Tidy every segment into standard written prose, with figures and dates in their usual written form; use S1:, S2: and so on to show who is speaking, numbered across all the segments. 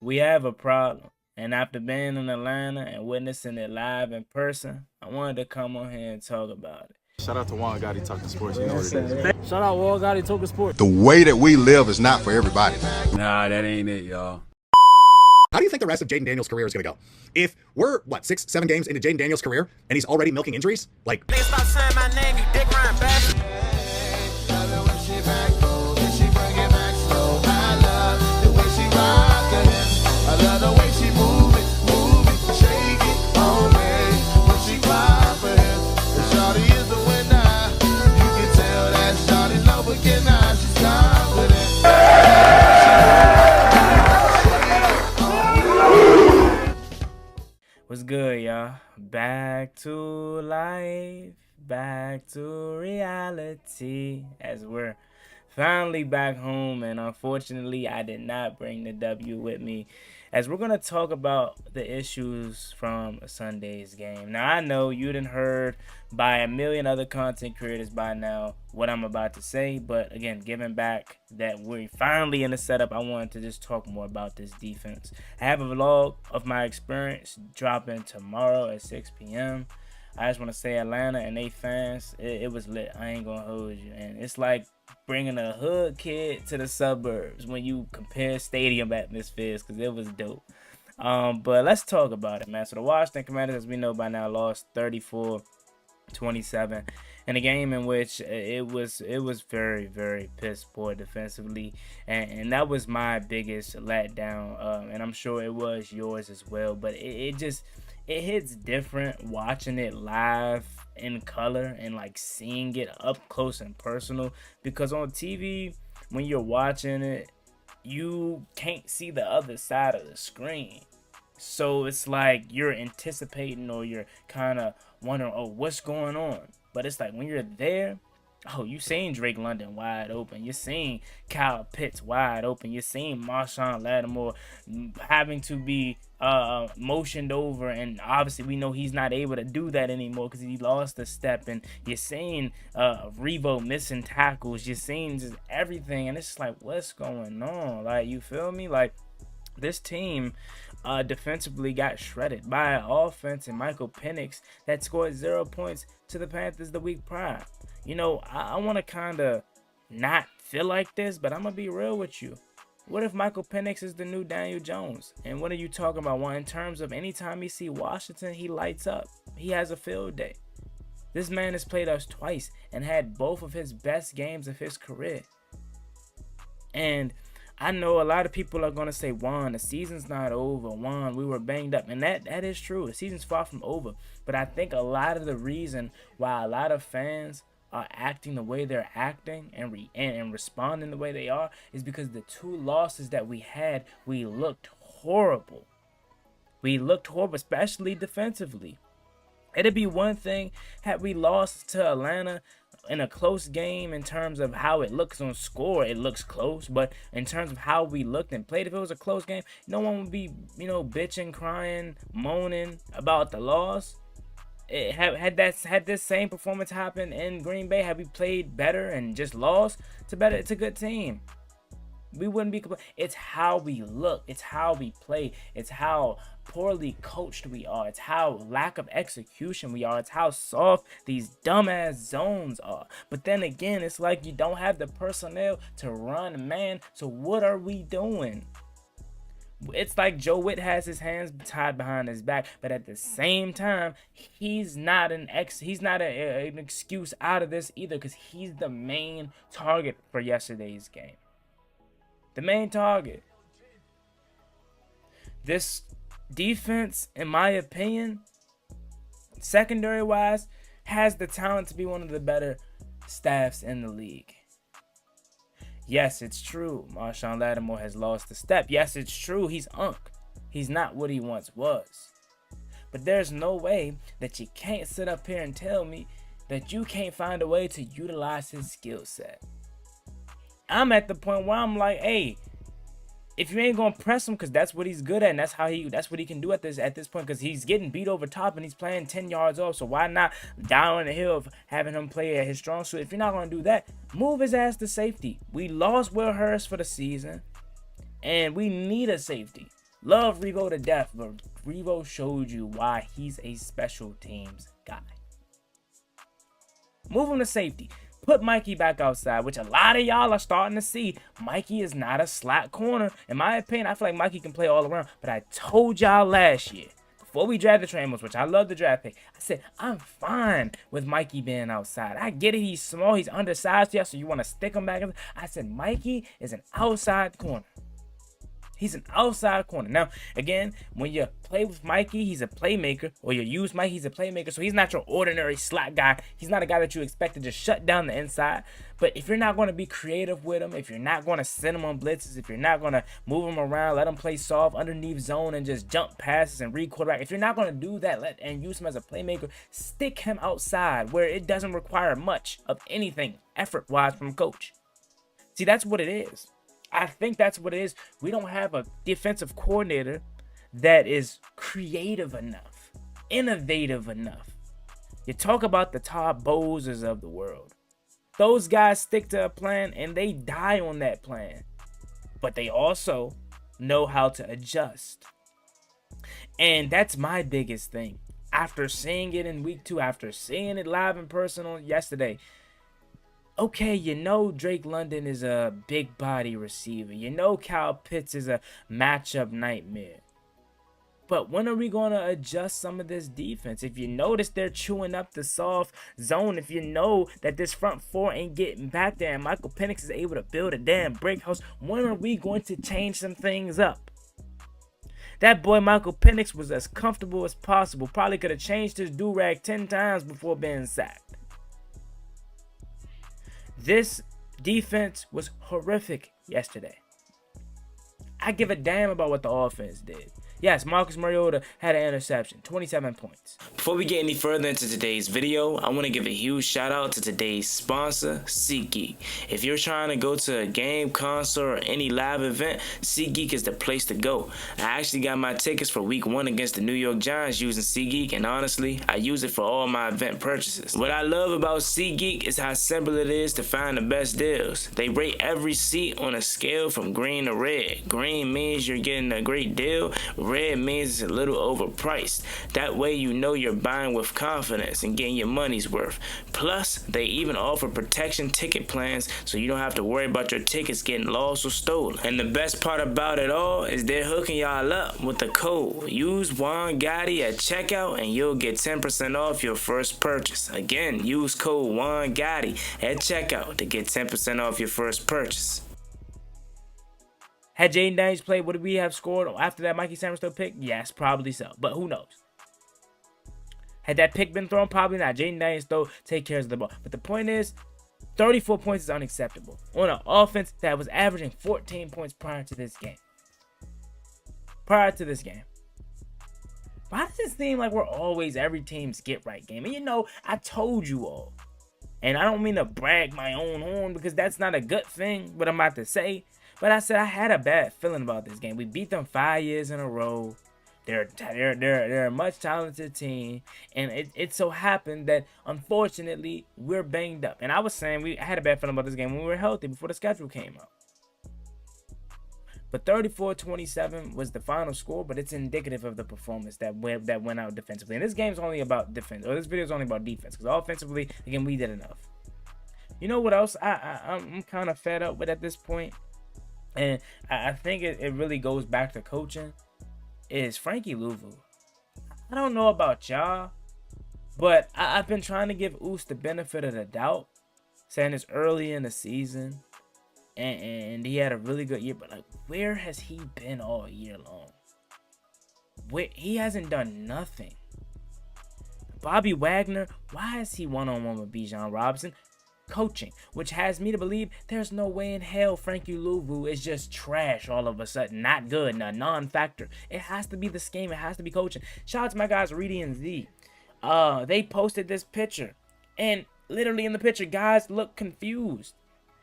S1: We have a problem. And after being in Atlanta and witnessing it live in person, I wanted to come on here and talk about it.
S2: Shout out to Juan Gotti Talking Sports. You know what it is.
S3: Shout out Wall Gotti Talking Sports.
S4: The way that we live is not for everybody.
S3: Nah, that ain't it, y'all.
S5: How do you think the rest of Jaden Daniels' career is going to go? If we're, 6, 7 games into Jaden Daniels' career and he's already milking injuries, like...
S6: Stop saying my name, you dick rhyme bastard. I love the way she move it, shake it on me. When she cry for him, the shawty is the winner. You can tell that shawty's no beginner. She's confident.
S1: What's good, y'all? Back to life, back to reality, as we're finally back home. And unfortunately, I did not bring the W with me, as we're going to talk about the issues from Sunday's game. Now, I know you done heard by a million other content creators by now what I'm about to say, but again, given back that we're finally in the setup, I wanted to just talk more about this defense. I have a vlog of my experience dropping tomorrow at 6 p.m. I just want to say, Atlanta and they fans, it was lit. I ain't gonna hold you. And it's like bringing a hood kid to the suburbs when you compare stadium atmospheres, because it was dope. But let's talk about it, man. So the Washington Commanders, as we know by now, lost 34-27 in a game in which it was very, very piss poor defensively, and that was my biggest letdown, and I'm sure it was yours as well. But it hits different watching it live in color and like seeing it up close and personal, because on TV when you're watching it you can't see the other side of the screen. So it's like you're anticipating, or you're kind of wondering, oh, what's going on? But it's like when you're there, oh, you seen Drake London wide open. You're seeing Kyle Pitts wide open. You're seeing Marshawn Lattimore having to be motioned over, and obviously we know he's not able to do that anymore because he lost a step. And you're seeing Revo missing tackles. You're seeing just everything, and it's just like, what's going on? Like, you feel me? Like, this team defensively got shredded by an offense and Michael Penix that scored 0 points to the Panthers the week prior. You know, I want to kind of not feel like this, but I'm going to be real with you. What if Michael Penix is the new Daniel Jones? And what are you talking about? Well, in terms of anytime he see Washington, he lights up. He has a field day. This man has played us twice and had both of his best games of his career. And I know a lot of people are going to say, Juan, the season's not over. Juan, we were banged up. And that is true. The season's far from over. But I think a lot of the reason why a lot of fans are acting the way they're acting and responding the way they are is because the two losses that we had, we looked horrible. We looked horrible, especially defensively. It'd be one thing had we lost to Atlanta in a close game. In terms of how it looks on score, it looks close, but in terms of how we looked and played, if it was a close game, no one would be, bitching, crying, moaning about the loss. Had this same performance happened in Green Bay, had we played better and just lost it's a good team, we wouldn't be. It's how we look, it's how we play, it's how poorly coached we are, it's how lack of execution we are, it's how soft these dumbass zones are. But then again, it's like you don't have the personnel to run man, so what are we doing? It's like Joe Witt has his hands tied behind his back, but at the same time, he's not an excuse out of this either, because he's the main target for yesterday's game. The main target. This defense, in my opinion, secondary-wise, has the talent to be one of the better staffs in the league. Yes, it's true. Marshawn Lattimore has lost a step. Yes, it's true. He's unk. He's not what he once was. But there's no way that you can't sit up here and tell me that you can't find a way to utilize his skill set. I'm at the point where I'm like, hey, if you ain't gonna press him, because that's what he's good at, and that's what he can do at this point, because he's getting beat over top and he's playing 10 yards off. So why not down the hill of having him play at his strong suit? If you're not gonna do that, move his ass to safety. We lost Will Hurst for the season, and we need a safety. Love Revo to death, but Revo showed you why he's a special teams guy. Move him to safety. Put Mikey back outside, which a lot of y'all are starting to see. Mikey is not a slot corner. In my opinion, I feel like Mikey can play all around. But I told y'all last year, before we drafted Trey Amos, which I love the draft pick, I said, I'm fine with Mikey being outside. I get it, he's small, he's undersized, yeah, so you want to stick him back. I said, Mikey is an outside corner. He's an outside corner. Now, again, when you play with Mikey, he's a playmaker. Or you use Mikey, he's a playmaker. So he's not your ordinary slot guy. He's not a guy that you expect to just shut down the inside. But if you're not going to be creative with him, if you're not going to send him on blitzes, if you're not going to move him around, let him play soft underneath zone and just jump passes and read quarterback, if you're not going to do that and use him as a playmaker, stick him outside where it doesn't require much of anything effort-wise from coach. See, that's what it is. I think that's what it is. We don't have a defensive coordinator that is creative enough, innovative enough. You talk about the Todd Bowsers of the world. Those guys stick to a plan and they die on that plan. But they also know how to adjust. And that's my biggest thing. After seeing it in week 2, after seeing it live in person on yesterday, okay, you know Drake London is a big body receiver. You know Kyle Pitts is a matchup nightmare. But when are we going to adjust some of this defense? If you notice they're chewing up the soft zone, if you know that this front four ain't getting back there and Michael Penix is able to build a damn brick house, when are we going to change some things up? That boy Michael Penix was as comfortable as possible. Probably could have changed his do-rag 10 times before being sacked. This defense was horrific yesterday. I give a damn about what the offense did. Yes, Marcus Mariota had an interception, 27 points. Before we get any further into today's video, I want to give a huge shout out to today's sponsor, SeatGeek. If you're trying to go to a game, concert, or any live event, SeatGeek is the place to go. I actually got my tickets for week 1 against the New York Giants using SeatGeek, and honestly, I use it for all my event purchases. What I love about SeatGeek is how simple it is to find the best deals. They rate every seat on a scale from green to red. Green means you're getting a great deal. Red means it's a little overpriced. That way you know you're buying with confidence and getting your money's worth. Plus, they even offer protection ticket plans so you don't have to worry about your tickets getting lost or stolen. And the best part about it all is they're hooking y'all up with the code. Use Juan Gotti at checkout and you'll get 10% off your first purchase. Again, use code Juan Gotti at checkout to get 10% off your first purchase. Had Jaden Daniels played, would we have scored after that Mikey Samuelson pick? Yes, probably so. But who knows? Had that pick been thrown? Probably not. Jaden Daniels, though, take care of the ball. But the point is, 34 points is unacceptable on an offense that was averaging 14 points prior to this game. Why does it seem like we're always every team's get right game? And you know, I told you all. And I don't mean to brag my own horn because that's not a good thing, what I'm about to say. But I said I had a bad feeling about this game. We beat them 5 years in a row. They're a much talented team. And it so happened that, unfortunately, we're banged up. And I was saying I had a bad feeling about this game when we were healthy before the schedule came out. But 34-27 was the final score, but it's indicative of the performance that went out defensively. And this game's only about defense, or this video is only about defense, because offensively, again, we did enough. You know what else I'm kind of fed up with at this point? And I think it really goes back to coaching, is Frankie Louvu. I don't know about y'all, but I've been trying to give Oos the benefit of the doubt, saying it's early in the season, and he had a really good year, but like, where has he been all year long? He hasn't done nothing. Bobby Wagner, why is he one-on-one with Bijan Robinson? Coaching, which has me to believe there's no way in hell Frankie Louvu is just trash all of a sudden, not good, a non-factor. It has to be the scheme, it has to be coaching. Shout out to my guys Reedy and Z. They posted this picture, and literally in the picture, guys look confused.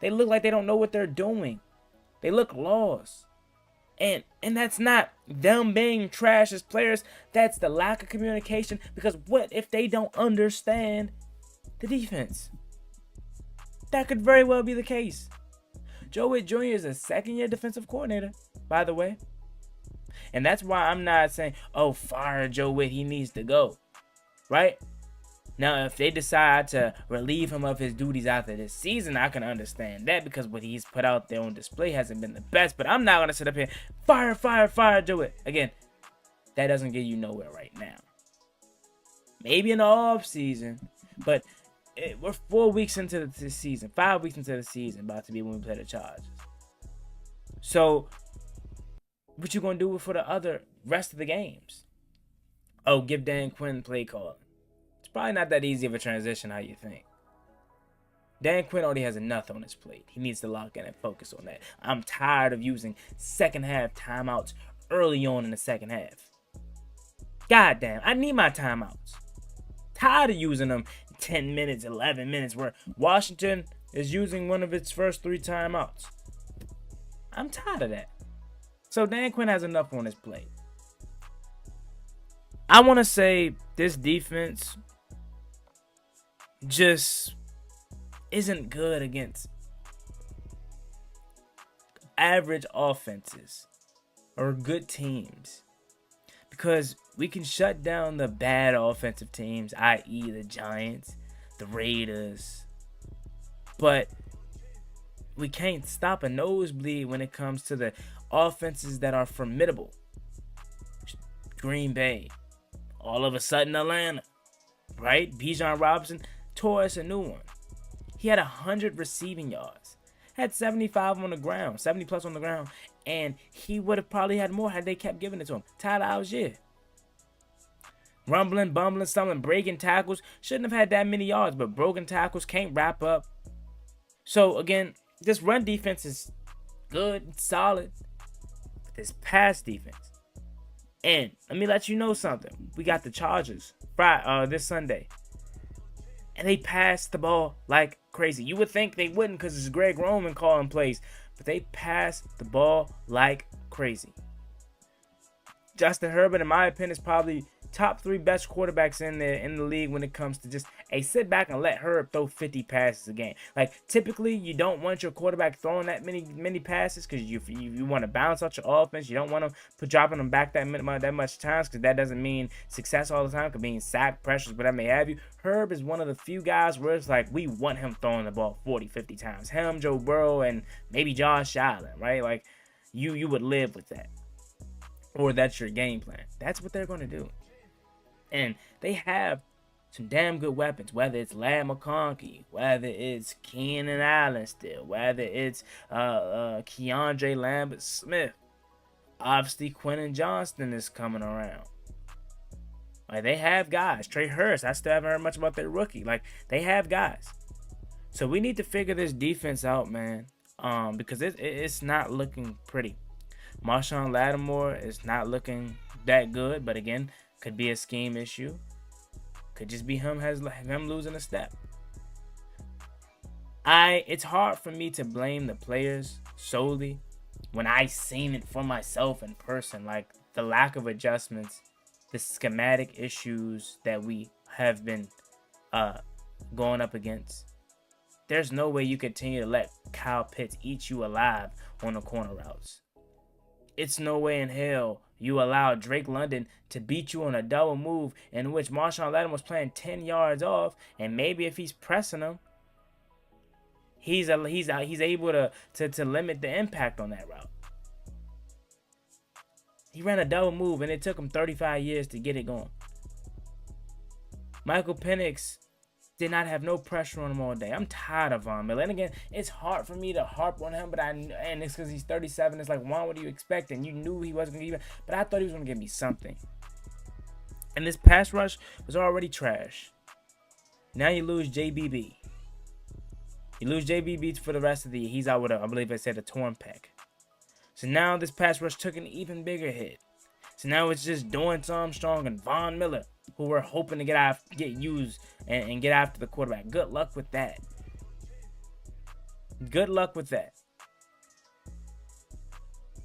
S1: They look like they don't know what they're doing. They look lost. And that's not them being trash as players, that's the lack of communication, because what if they don't understand the defense? That could very well be the case. Joe Witt Jr. is a second-year defensive coordinator, by the way. And that's why I'm not saying, oh, fire Joe Witt, he needs to go. Right? Now, if they decide to relieve him of his duties after this season, I can understand that because what he's put out there on display hasn't been the best. But I'm not going to sit up here, fire Joe Witt. Again, that doesn't get you nowhere right now. Maybe in the off season, but we're 4 weeks into the season, 5 weeks into the season, about to be when we play the Chargers. So, what you gonna do for the other rest of the games? Oh, give Dan Quinn play calling. It's probably not that easy of a transition how you think. Dan Quinn already has enough on his plate. He needs to lock in and focus on that. I'm tired of using second half timeouts early on in the second half. God damn, I need my timeouts. Tired of using them 10 minutes, 11 minutes, where Washington is using one of its first 3 timeouts. I'm tired of that. So Dan Quinn has enough on his plate. I want to say this defense just isn't good against average offenses or good teams. Because we can shut down the bad offensive teams, i.e. the Giants, the Raiders. But we can't stop a nosebleed when it comes to the offenses that are formidable. Green Bay. All of a sudden Atlanta. Right? Bijan Robinson tore us a new one. He had 100 receiving yards. Had 75 on the ground. 70 plus on the ground. And he would have probably had more had they kept giving it to him. Tyler Algier. Rumbling, bumbling, stumbling, breaking tackles. Shouldn't have had that many yards, but broken tackles, can't wrap up. So, again, this run defense is good, it's solid. But this pass defense. And let me let you know something. We got the Chargers this Sunday. And they pass the ball like crazy. You would think they wouldn't because it's Greg Roman calling plays. But they pass the ball like crazy. Justin Herbert, in my opinion, is probably top 3 best quarterbacks in the league when it comes to just, hey, sit back and let Herb throw 50 passes a game. Like, typically, you don't want your quarterback throwing that many passes because you want to balance out your offense. You don't want to dropping them back that much times because that doesn't mean success all the time. It could mean sack pressures, but that may have you. Herb is one of the few guys where it's like we want him throwing the ball 40, 50 times. Him, Joe Burrow, and maybe Josh Allen, right? Like, you would live with that. Or that's your game plan. That's what they're going to do. And they have some damn good weapons, whether it's Lad McConkey, whether it's Keenan Allen still, whether it's Keandre Lambert-Smith. Obviously, Quentin Johnston is coming around. Like, they have guys. Trey Hurst, I still haven't heard much about their rookie. Like, they have guys. So we need to figure this defense out, man, because it's not looking pretty. Marshawn Lattimore is not looking that good, but again, could be a scheme issue. Could just be him losing a step. It's hard for me to blame the players solely when I seen it for myself in person. Like, the lack of adjustments, the schematic issues that we have been going up against. There's no way you continue to let Kyle Pitts eat you alive on the corner routes. It's no way in hell you allow Drake London to beat you on a double move in which Marshawn Lattimore was playing 10 yards off, and maybe if he's pressing him, he's able to limit the impact on that route. He ran a double move, and it took him 35 years to get it going. Michael Penix did not have no pressure on him all day. I'm tired of Von Miller. And again, it's hard for me to harp on him, and it's because he's 37. It's like, Juan, what do you expect? And you knew he wasn't going to give you, but I thought he was going to give me something. And this pass rush was already trash. Now you lose JBB. You lose JBB for the rest of the year. He's out with I believe I said a torn pec. So now this pass rush took an even bigger hit. So now it's just Dorrance Armstrong and Von Miller, who we're hoping to get used and get after the quarterback. Good luck with that. Good luck with that.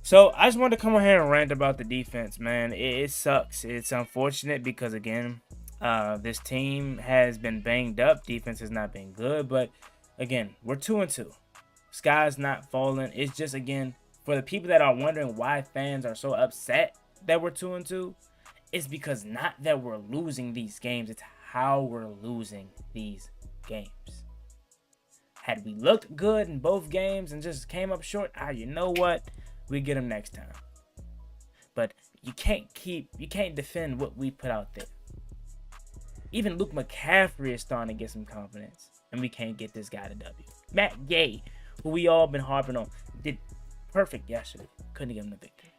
S1: So I just wanted to come on here and rant about the defense, man. It sucks. It's unfortunate because, again, this team has been banged up. Defense has not been good. But, again, we're 2-2. Sky's not falling. It's just, again, for the people that are wondering why fans are so upset that we're 2-2, it's because not that we're losing these games, it's how we're losing these games. Had we looked good in both games and just came up short, you know what? We get them next time. But you can't defend what we put out there. Even Luke McCaffrey is starting to get some confidence, and we can't get this guy to W. Matt Gay, who we all been harping on, did perfect yesterday. Couldn't give him the victory.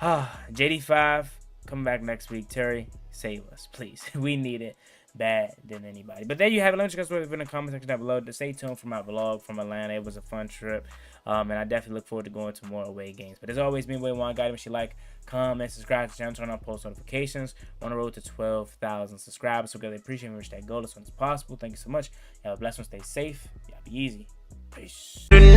S1: JD5, come back next week. Terry, save us, please. We need it bad than anybody. But there you have it. Let me know in the comment section down below. Stay tuned for my vlog from Atlanta. It was a fun trip. And I definitely look forward to going to more away games. But as always, me and Juan Gotti. Make sure you like, comment, subscribe to the channel, turn on post notifications. We're on the road to 12,000 subscribers. So, really appreciate me. Reach that goal as soon as possible. Thank you so much. Y'all have a blessed one. Stay safe. Y'all be easy. Peace.
S7: Ballin'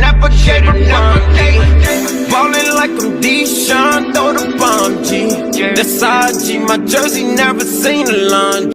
S7: like I'm Deshaun, throw the bomb, G. That's IG, my jersey never seen a laundry.